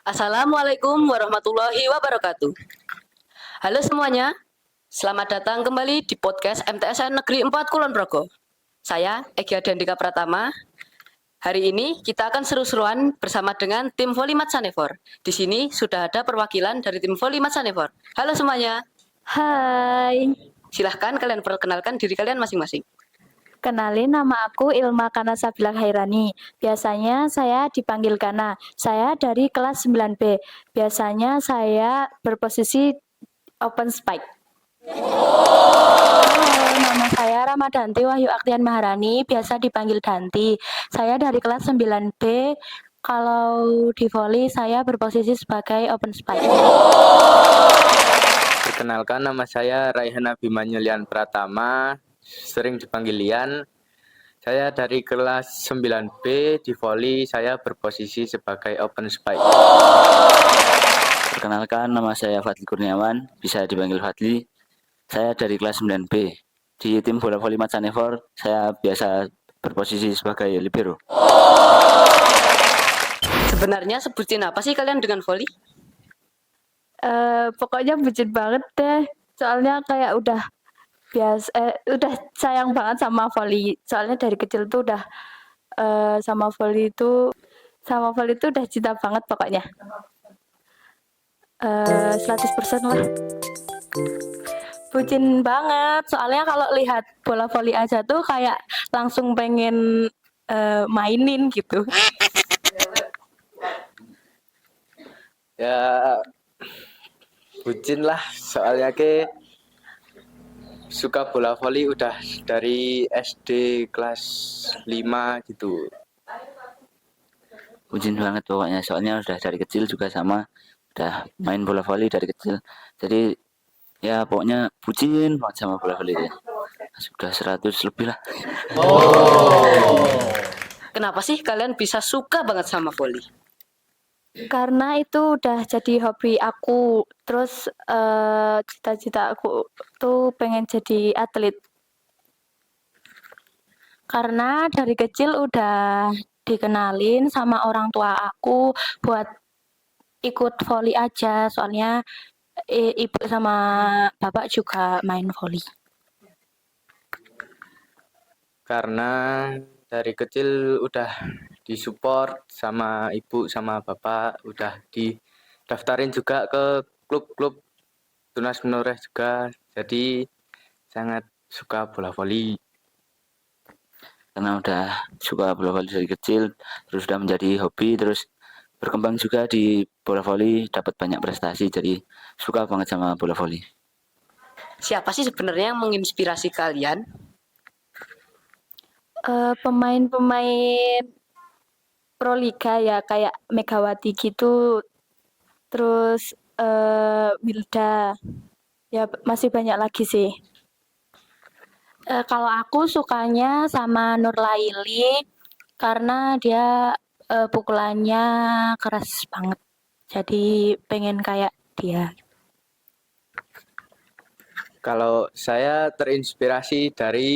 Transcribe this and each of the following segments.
Assalamualaikum warahmatullahi wabarakatuh. Halo semuanya, selamat datang kembali di podcast MTSN Negeri 4 Kulon Progo. Saya Egya Dandika Pratama. Hari ini kita akan seru-seruan bersama dengan tim voli Matsanevor. Di sini sudah ada perwakilan dari tim voli Matsanevor. Halo semuanya. Hai, Silahkan kalian perkenalkan diri kalian masing-masing. kenalin nama aku Ilma Kana Sabila Hairani. Biasanya saya dipanggil Kana. Saya dari kelas 9B. Biasanya saya berposisi open spike. Halo, nama saya Ramadanti Wahyu Aktian Maharani, biasa dipanggil Danti. Saya dari kelas 9B. Kalau di volley saya berposisi sebagai open spike. Perkenalkan, nama saya Raihan Abimanyu Lian Pratama, sering dipanggil Lian. Saya dari kelas 9B di volley, saya berposisi sebagai open spike. Perkenalkan, nama saya Fadli Kurniawan, bisa dipanggil Fadli. Saya dari kelas 9B. Di tim bola voli Matsanevor, saya biasa berposisi sebagai libero. Sebenarnya sebutin apa sih kalian dengan voli? Pokoknya bucin banget deh. Soalnya kayak udah sayang banget sama volley. Soalnya dari kecil tuh udah sama volley itu udah cinta banget pokoknya. 100% lah. Bucin banget. Soalnya kalau lihat bola volley aja tuh kayak langsung pengen mainin gitu. Ya, bucin lah, soalnya suka bola voli udah dari SD kelas 5 gitu. Bucin banget pokoknya, soalnya udah dari kecil juga sama, udah main bola voli dari kecil. Jadi ya pokoknya bucin banget sama bola voli ya. Sudah 100 lebih lah. Kenapa sih kalian bisa suka banget sama voli? Karena itu udah jadi hobi aku. Terus cita-cita aku tuh pengen jadi atlet. Karena dari kecil udah dikenalin sama orang tua aku buat ikut voli aja. Soalnya ibu sama bapak juga main voli. Karena dari kecil udah disupport sama ibu sama bapak, udah didaftarin juga ke klub-klub Tunas Menoreh juga, jadi sangat suka bola voli. Karena udah suka bola voli dari kecil, terus udah menjadi hobi, terus berkembang juga di bola voli, dapat banyak prestasi, jadi suka banget sama bola voli. Siapa sih sebenarnya yang menginspirasi kalian? Pemain-pemain Proliga ya kayak Megawati gitu. Terus Wilda. Ya masih banyak lagi sih. Kalau aku sukanya sama Nurlaili karena dia pukulannya keras banget. Jadi pengen kayak dia. Kalau saya terinspirasi dari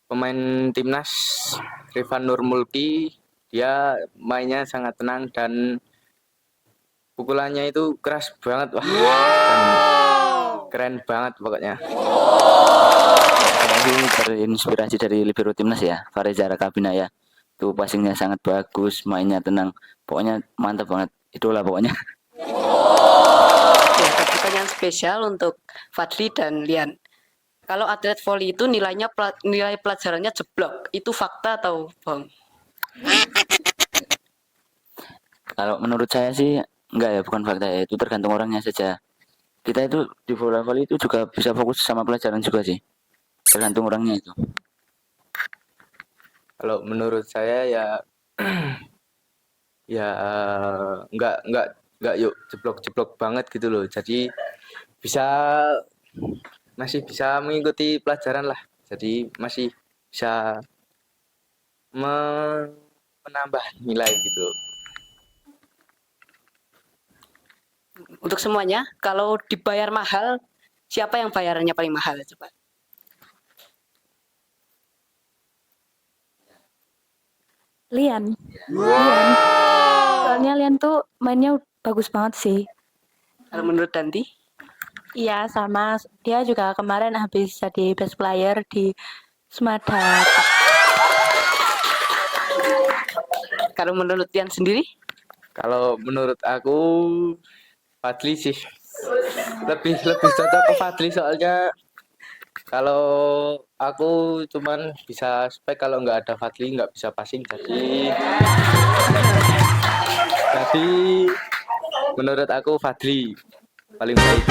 pemain timnas Rifan Nurmulki, dia mainnya sangat tenang dan pukulannya itu keras banget, wah, dan keren banget pokoknya. Saya terinspirasi dari libero timnas ya, Fareza Rakabina ya. Tuh passingnya sangat bagus, mainnya tenang, pokoknya mantap banget, idola pokoknya. Ya, ada pertanyaan spesial untuk Fadli dan Lian. Kalau atlet voli itu nilai pelajarannya jeblok, itu fakta atau bohong? Kalau menurut saya sih enggak ya, bukan fakta ya, itu tergantung orangnya saja. Kita itu di bola voli itu juga bisa fokus sama pelajaran juga sih, tergantung orangnya itu. Kalau menurut saya ya ya enggak yuk jeblok-jeblok banget gitu loh. Jadi masih bisa mengikuti pelajaran lah. Jadi masih bisa menambah nilai gitu. Untuk semuanya, kalau dibayar mahal, siapa yang bayarannya paling mahal? Coba. Lian. Soalnya Lian tuh mainnya bagus banget sih. Kalau menurut Danti? Iya, sama dia juga kemarin habis jadi best player di Sumada. Kalau menurut Tian sendiri? Kalau menurut aku Fadli sih lebih cocok ke Fadli, soalnya kalau aku cuman bisa spek, kalau nggak ada Fadli nggak bisa passing, jadi menurut aku Fadli paling baik.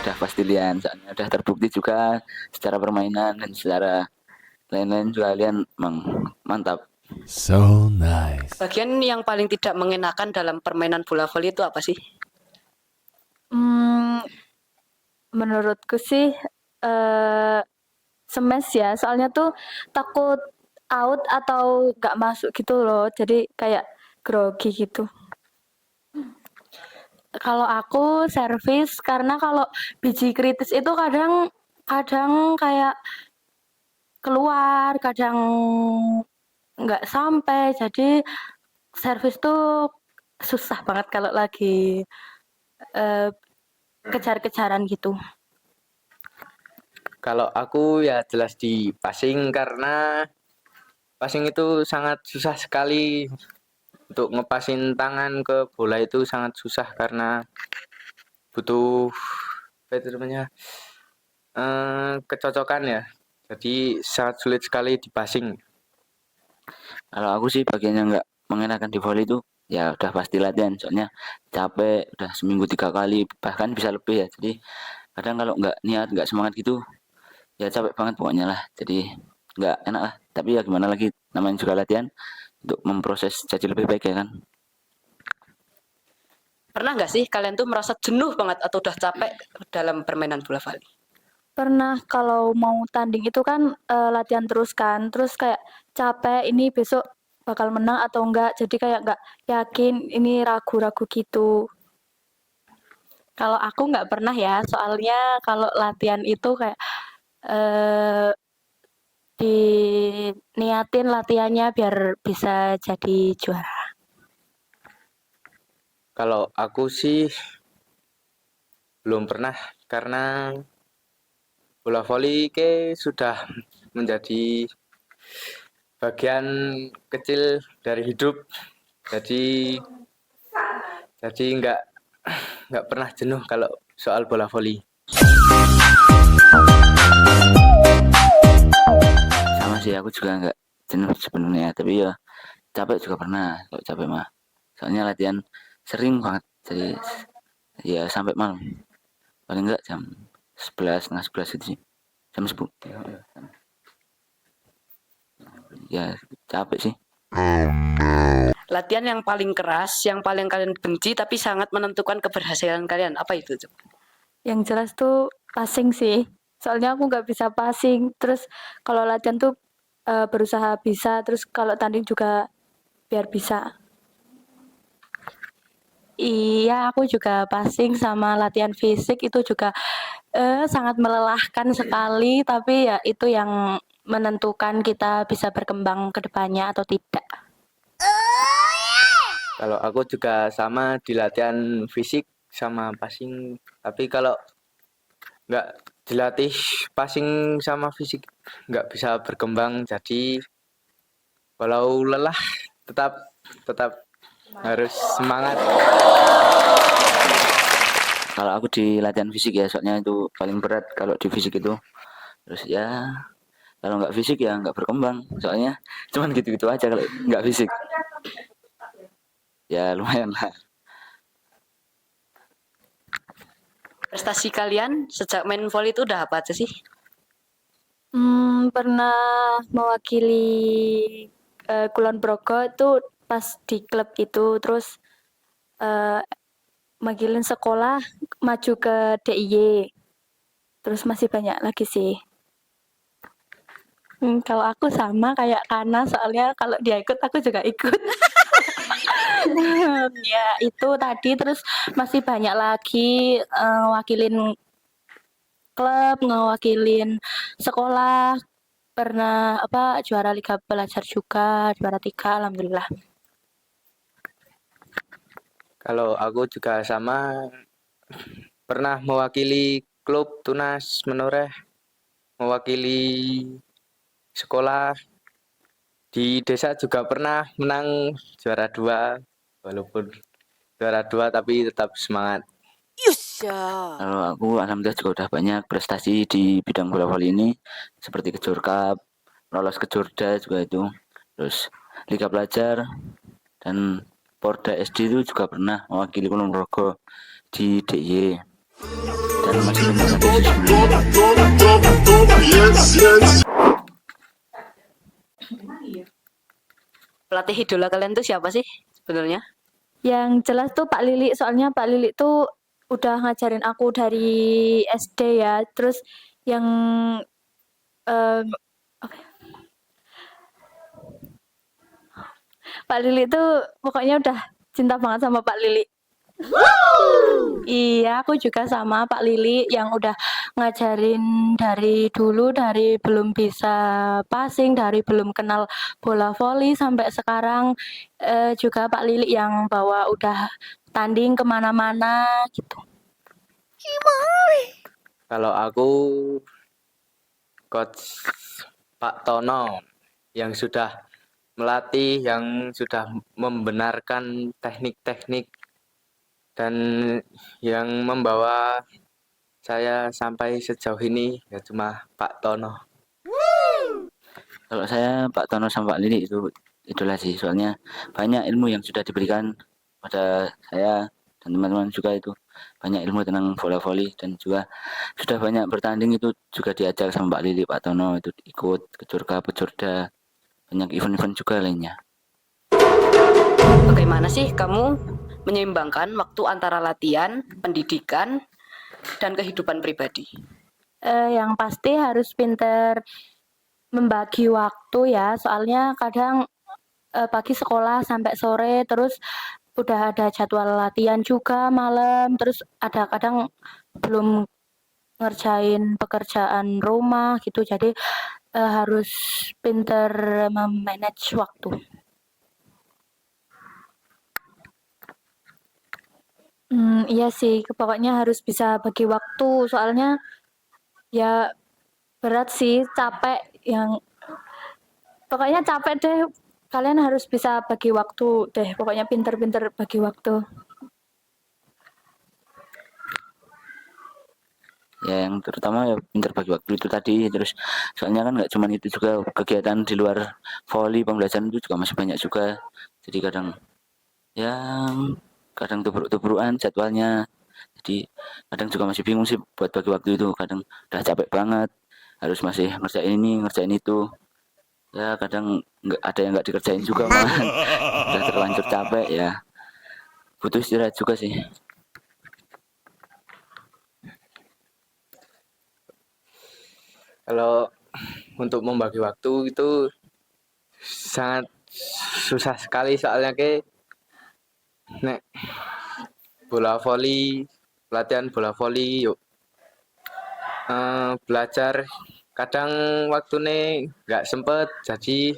Udah pasti Lian, soalnya udah terbukti juga secara permainan dan secara lain-lain juga Lian mantap. So nice. Bagian yang paling tidak mengenakan dalam permainan bola voli itu apa sih? Menurutku sih smash ya, soalnya tuh takut out atau gak masuk gitu loh, jadi kayak grogi gitu. Kalau aku servis, karena kalau biji kritis itu kadang kayak keluar, kadang nggak sampai, jadi servis tuh susah banget kalau lagi kejar-kejaran gitu. Kalau aku ya jelas di passing, karena passing itu sangat susah sekali. Untuk ngepasin tangan ke bola itu sangat susah karena butuh apa itu namanya, kecocokan ya. Jadi sangat sulit sekali di passing. Kalau aku sih bagian yang nggak mengenakan di volley itu ya udah pasti latihan, soalnya capek udah seminggu 3 kali bahkan bisa lebih ya, jadi kadang kalau nggak niat nggak semangat gitu ya capek banget pokoknya lah, jadi nggak enak lah, tapi ya gimana lagi, namanya juga latihan untuk memproses jadi lebih baik ya kan. Pernah nggak sih kalian tuh merasa jenuh banget atau udah capek dalam permainan bola voli? Pernah, kalau mau tanding itu kan latihan terus kan, terus kayak capek ini besok bakal menang atau enggak, jadi kayak enggak yakin, ini ragu-ragu gitu. Kalau aku nggak pernah ya, soalnya kalau latihan itu kayak eh diniatin latihannya biar bisa jadi juara. Kalau aku sih belum pernah, karena bola voli sudah menjadi bagian kecil dari hidup. Jadi nggak pernah jenuh kalau soal bola voli. Sama sih, aku juga nggak jenuh sebenarnya, tapi ya capek juga pernah. Kalau capek mah soalnya latihan sering banget, jadi ya sampai malam, paling enggak jam 11, setengah 11 gitu sih, jam 10 ya capek sih. Latihan yang paling keras, yang paling kalian benci tapi sangat menentukan keberhasilan kalian, apa itu? Yang jelas tuh passing sih, soalnya aku nggak bisa passing, terus kalau latihan tuh berusaha bisa, terus kalau tanding juga biar bisa. Iya, aku juga passing sama latihan fisik itu juga sangat melelahkan sekali, tapi ya itu yang menentukan kita bisa berkembang ke depannya atau tidak. Kalau aku juga sama di latihan fisik sama passing, tapi kalau nggak dilatih passing sama fisik nggak bisa berkembang, jadi walau lelah tetap harus semangat. Kalau aku di latihan fisik ya, soalnya itu paling berat kalau di fisik itu. Terus ya kalau nggak fisik ya nggak berkembang, soalnya cuman gitu-gitu aja kalau nggak fisik. Ya lumayan lah. Prestasi kalian sejak main voli itu udah apa aja sih? Pernah mewakili Kulon Progo itu pas di klub itu, terus mewakilin sekolah maju ke DIY. Terus masih banyak lagi sih. Kalau aku sama kayak Kana, soalnya kalau dia ikut aku juga ikut. Ya itu tadi, terus masih banyak lagi wakilin klub, ngewakilin sekolah, pernah juara Liga Pelajar juga, juara 3, alhamdulillah. Kalau aku juga sama, pernah mewakili klub Tunas Menoreh, mewakili sekolah di desa juga pernah menang juara 2, walaupun juara 2 tapi tetap semangat. Kalau aku alhamdulillah juga udah banyak prestasi di bidang bola voli ini seperti Kejur Cup, lolos ke Jurda juga itu. Terus Liga Pelajar dan Porda SD itu juga pernah mewakili Kulon Progo di DIY dan masih banyak lagi sih sebelumnya. Pelatih idola kalian tuh siapa sih sebenarnya? Yang jelas tuh Pak Lili, soalnya Pak Lili tuh udah ngajarin aku dari SD ya. Terus yang em, apa ya? Pak Lili tuh pokoknya udah cinta banget sama Pak Lili. Iya, aku juga sama Pak Lili yang udah ngajarin dari dulu, dari belum bisa passing, dari belum kenal bola voli sampai sekarang. Juga Pak Lili yang bawa udah tanding kemana-mana gitu. Kalau aku coach Pak Tono yang sudah melatih, yang sudah membenarkan teknik-teknik dan yang membawa saya sampai sejauh ini ya cuma Pak Tono. Kalau saya Pak Tono sama Pak Lili itu itulah sih, soalnya banyak ilmu yang sudah diberikan pada saya dan teman-teman juga itu banyak ilmu tentang bola voli dan juga sudah banyak bertanding itu juga diajak sama Pak Lili, Pak Tono itu ikut ke Jurka, Pejurda, banyak event-event juga lainnya. Bagaimana sih kamu menyeimbangkan waktu antara latihan, pendidikan, dan kehidupan pribadi? Yang pasti harus pinter membagi waktu ya, soalnya kadang pagi sekolah sampai sore, terus udah ada jadwal latihan juga malam, terus ada kadang belum ngerjain pekerjaan rumah gitu, jadi harus pinter memanage waktu. Iya sih, pokoknya harus bisa bagi waktu, soalnya ya berat sih, capek yang pokoknya capek deh. Kalian harus bisa bagi waktu deh, pokoknya pinter-pinter bagi waktu. Ya yang terutama ya pintar bagi waktu itu tadi, terus soalnya kan nggak cuma itu juga kegiatan di luar voli, pembelajaran itu juga masih banyak juga, jadi yang kadang tubruk-tubrukan jadwalnya, jadi kadang juga masih bingung sih buat bagi waktu itu, kadang udah capek banget harus masih ngerjain ini ngerjain itu, ya kadang nggak ada yang nggak dikerjain juga malah udah terlanjur capek ya, butuh istirahat juga sih. Kalau untuk membagi waktu itu sangat susah sekali soalnya nek bola voli, pelatihan bola voli yuk belajar kadang waktu nggak sempet, jadi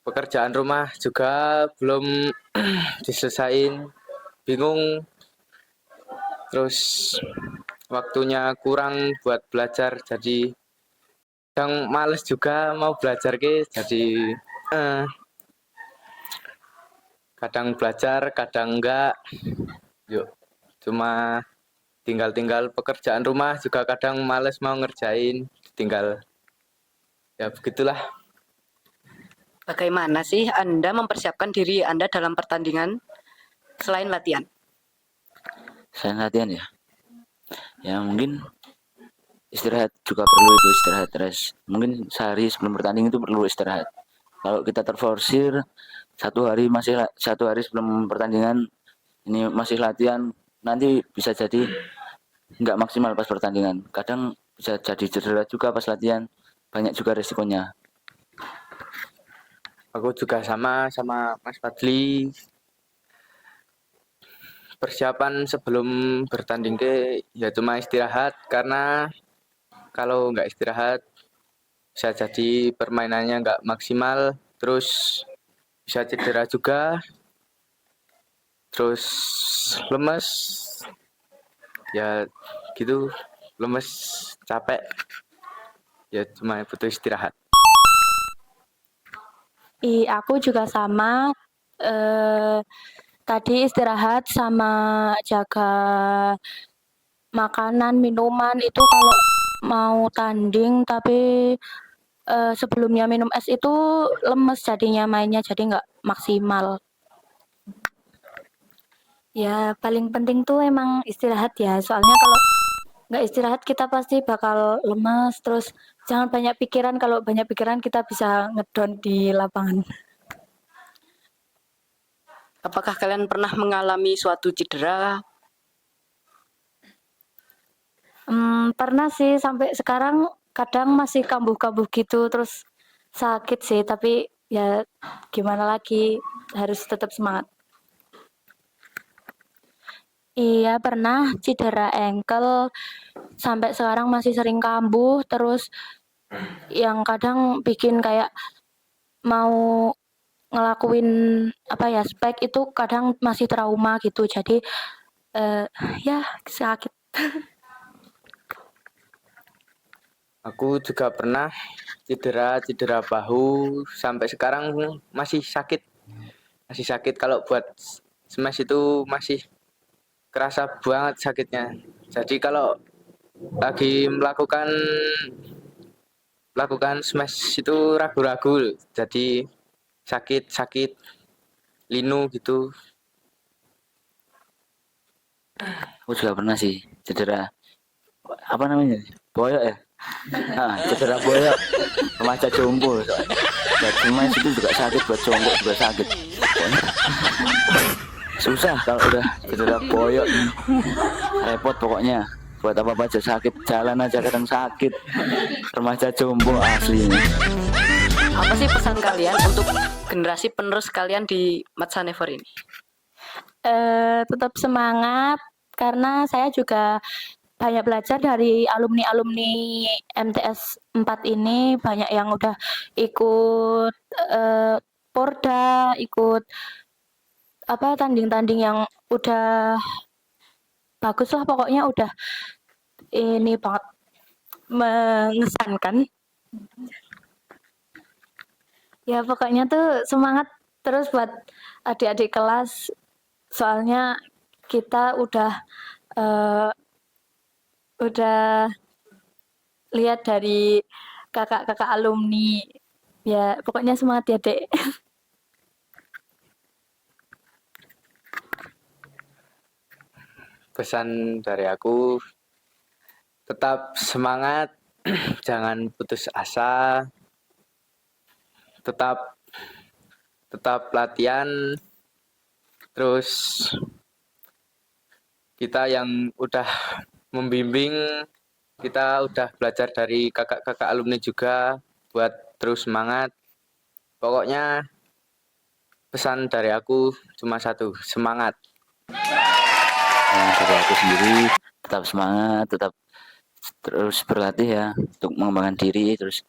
pekerjaan rumah juga belum diselesain, bingung, terus waktunya kurang buat belajar, jadi kadang males juga mau belajar jadi kadang belajar kadang enggak, yuk cuma tinggal pekerjaan rumah juga kadang males mau ngerjain, tinggal ya begitulah. Bagaimana sih Anda mempersiapkan diri Anda dalam pertandingan selain latihan? Selain latihan ya mungkin istirahat juga perlu, itu istirahat rest, mungkin sehari sebelum bertanding itu perlu istirahat. Kalau kita terforsir satu hari sebelum pertandingan ini masih latihan, nanti bisa jadi nggak maksimal pas pertandingan, kadang bisa jadi cedera juga pas latihan, banyak juga resikonya. Aku juga sama Mas Fadli, persiapan sebelum bertanding ya cuma istirahat, karena kalau nggak istirahat bisa jadi permainannya nggak maksimal, terus bisa cedera juga. terus lemes, ya gitu, lemes, capek, ya cuma butuh istirahat. Aku juga sama. Tadi istirahat sama jaga makanan, minuman itu kalau mau tanding, tapi sebelumnya minum es itu lemes jadinya mainnya, jadi nggak maksimal. Ya paling penting tuh emang istirahat ya, soalnya kalau nggak istirahat kita pasti bakal lemas, terus jangan banyak pikiran, kalau banyak pikiran kita bisa ngedon di lapangan. Apakah kalian pernah mengalami suatu cedera? Pernah sih, sampai sekarang kadang masih kambuh-kambuh gitu, terus sakit sih, tapi ya gimana lagi, harus tetap semangat. Iya, pernah cedera ankle, sampai sekarang masih sering kambuh, terus yang kadang bikin kayak mau ngelakuin apa ya, spek itu kadang masih trauma gitu, jadi ya sakit. Aku juga pernah cedera bahu, sampai sekarang masih sakit. Kalau buat smash itu masih kerasa banget sakitnya. Jadi kalau lagi melakukan smash itu ragu-ragu, jadi sakit linu gitu. Aku juga pernah sih cedera, apa namanya, boyok ya. Cedera boyok, remaja jompo soalnya. Buat smash itu juga sakit, buat jongkok juga sakit. Pokoknya susah kalau udah cedera boyok, repot pokoknya. Buat apa aja sakit, jalan aja kadang sakit. Remaja jompo asli. Apa sih pesan kalian untuk generasi penerus kalian di Matsa Never ini? Tetap semangat, karena saya juga banyak belajar dari alumni-alumni MTS 4 ini, banyak yang udah ikut Porda, ikut apa tanding-tanding yang udah bagus lah, pokoknya udah ini banget mengesankan. Ya pokoknya tuh semangat terus buat adik-adik kelas, soalnya kita udah lihat dari kakak-kakak alumni. Ya pokoknya semangat ya Dek. Pesan dari aku, tetap semangat, jangan putus asa, tetap latihan, terus kita yang udah membimbing, kita udah belajar dari kakak-kakak alumni juga buat terus semangat. Pokoknya pesan dari aku cuma satu, semangat. Dari aku sendiri, tetap semangat, tetap terus berlatih ya untuk mengembangkan diri, terus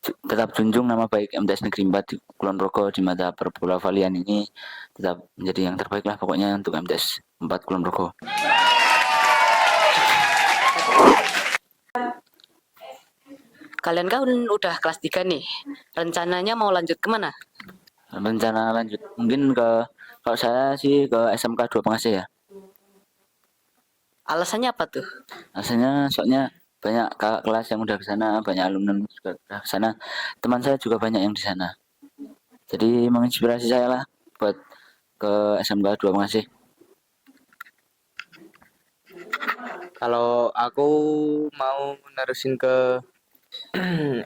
tetap junjung nama baik MTS Negeri 4 di Kulon Progo di mata perbola volian ini, tetap menjadi yang terbaik lah pokoknya untuk MTS 4 Kulon Progo. Kalian kan udah kelas 3 nih. Rencananya mau lanjut kemana? Rencana lanjut mungkin kalau saya sih ke SMK 2 Pengasih ya. Alasannya apa tuh? Rasanya soalnya banyak kakak kelas yang udah ke sana, banyak alumni juga udah ke sana. Teman saya juga banyak yang di sana. Jadi menginspirasi saya lah buat ke SMK 2 Pengasih. Kalau aku mau nerusin ke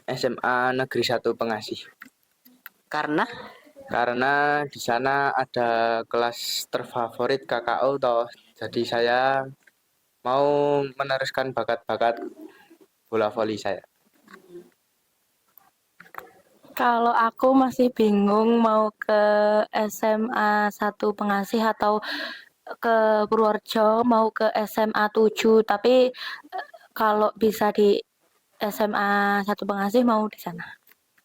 SMA Negeri 1 Pengasih. Karena di sana ada kelas terfavorit KKO toh. Jadi saya mau meneruskan bakat-bakat bola voli saya. Kalau aku masih bingung mau ke SMA 1 Pengasih atau ke Purworejo, mau ke SMA 7, tapi kalau bisa di SMA 1 Pengasih mau di sana.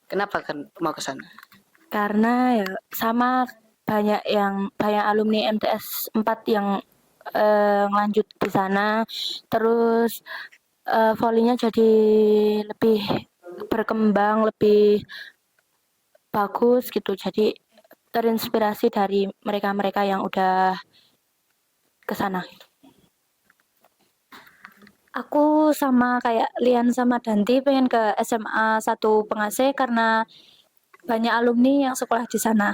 Kenapa kan mau ke sana? Karena ya sama banyak alumni MTS 4 yang ngelanjut di sana. Terus volinya jadi lebih berkembang, lebih bagus gitu. Jadi terinspirasi dari mereka-mereka yang udah ke sana. Aku sama kayak Lian sama Danti pengen ke SMA 1 Pengase karena banyak alumni yang sekolah di sana.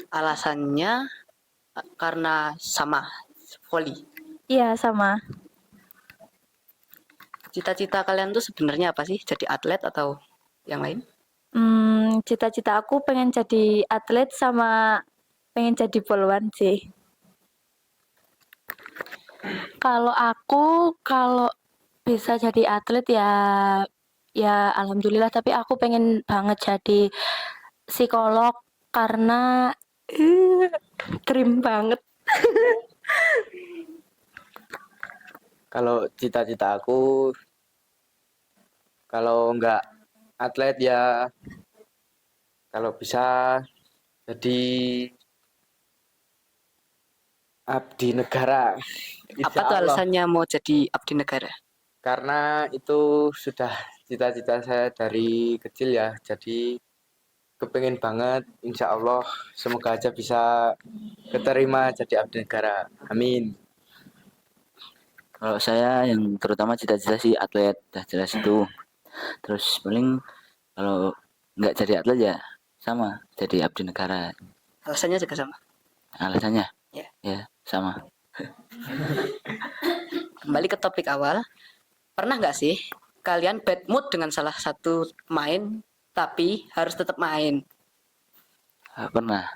Alasannya karena sama voli. Iya, sama. Cita-cita kalian tuh sebenarnya apa sih? Jadi atlet atau yang lain? Cita-cita aku pengen jadi atlet sama pengen jadi polwan sih. Kalau aku bisa jadi atlet ya alhamdulillah, tapi aku pengen banget jadi psikolog karena dream banget. Kalau cita-cita aku kalau nggak atlet ya kalau bisa jadi abdi negara. Apa Insya tuh Allah. alasannya mau jadi abdi negara? Karena itu sudah cita-cita saya dari kecil ya. Jadi kepengen banget. Insya Allah semoga aja bisa keterima jadi abdi negara. Amin. Kalau saya yang terutama cita-cita sih atlet, dah jelas itu. Terus paling kalau nggak jadi atlet ya sama jadi abdi negara. Alasannya juga sama. Alasannya Ya. ya sama. Kembali ke topik awal. Pernah nggak sih kalian bad mood dengan salah satu pemain tapi harus tetap main? Pernah.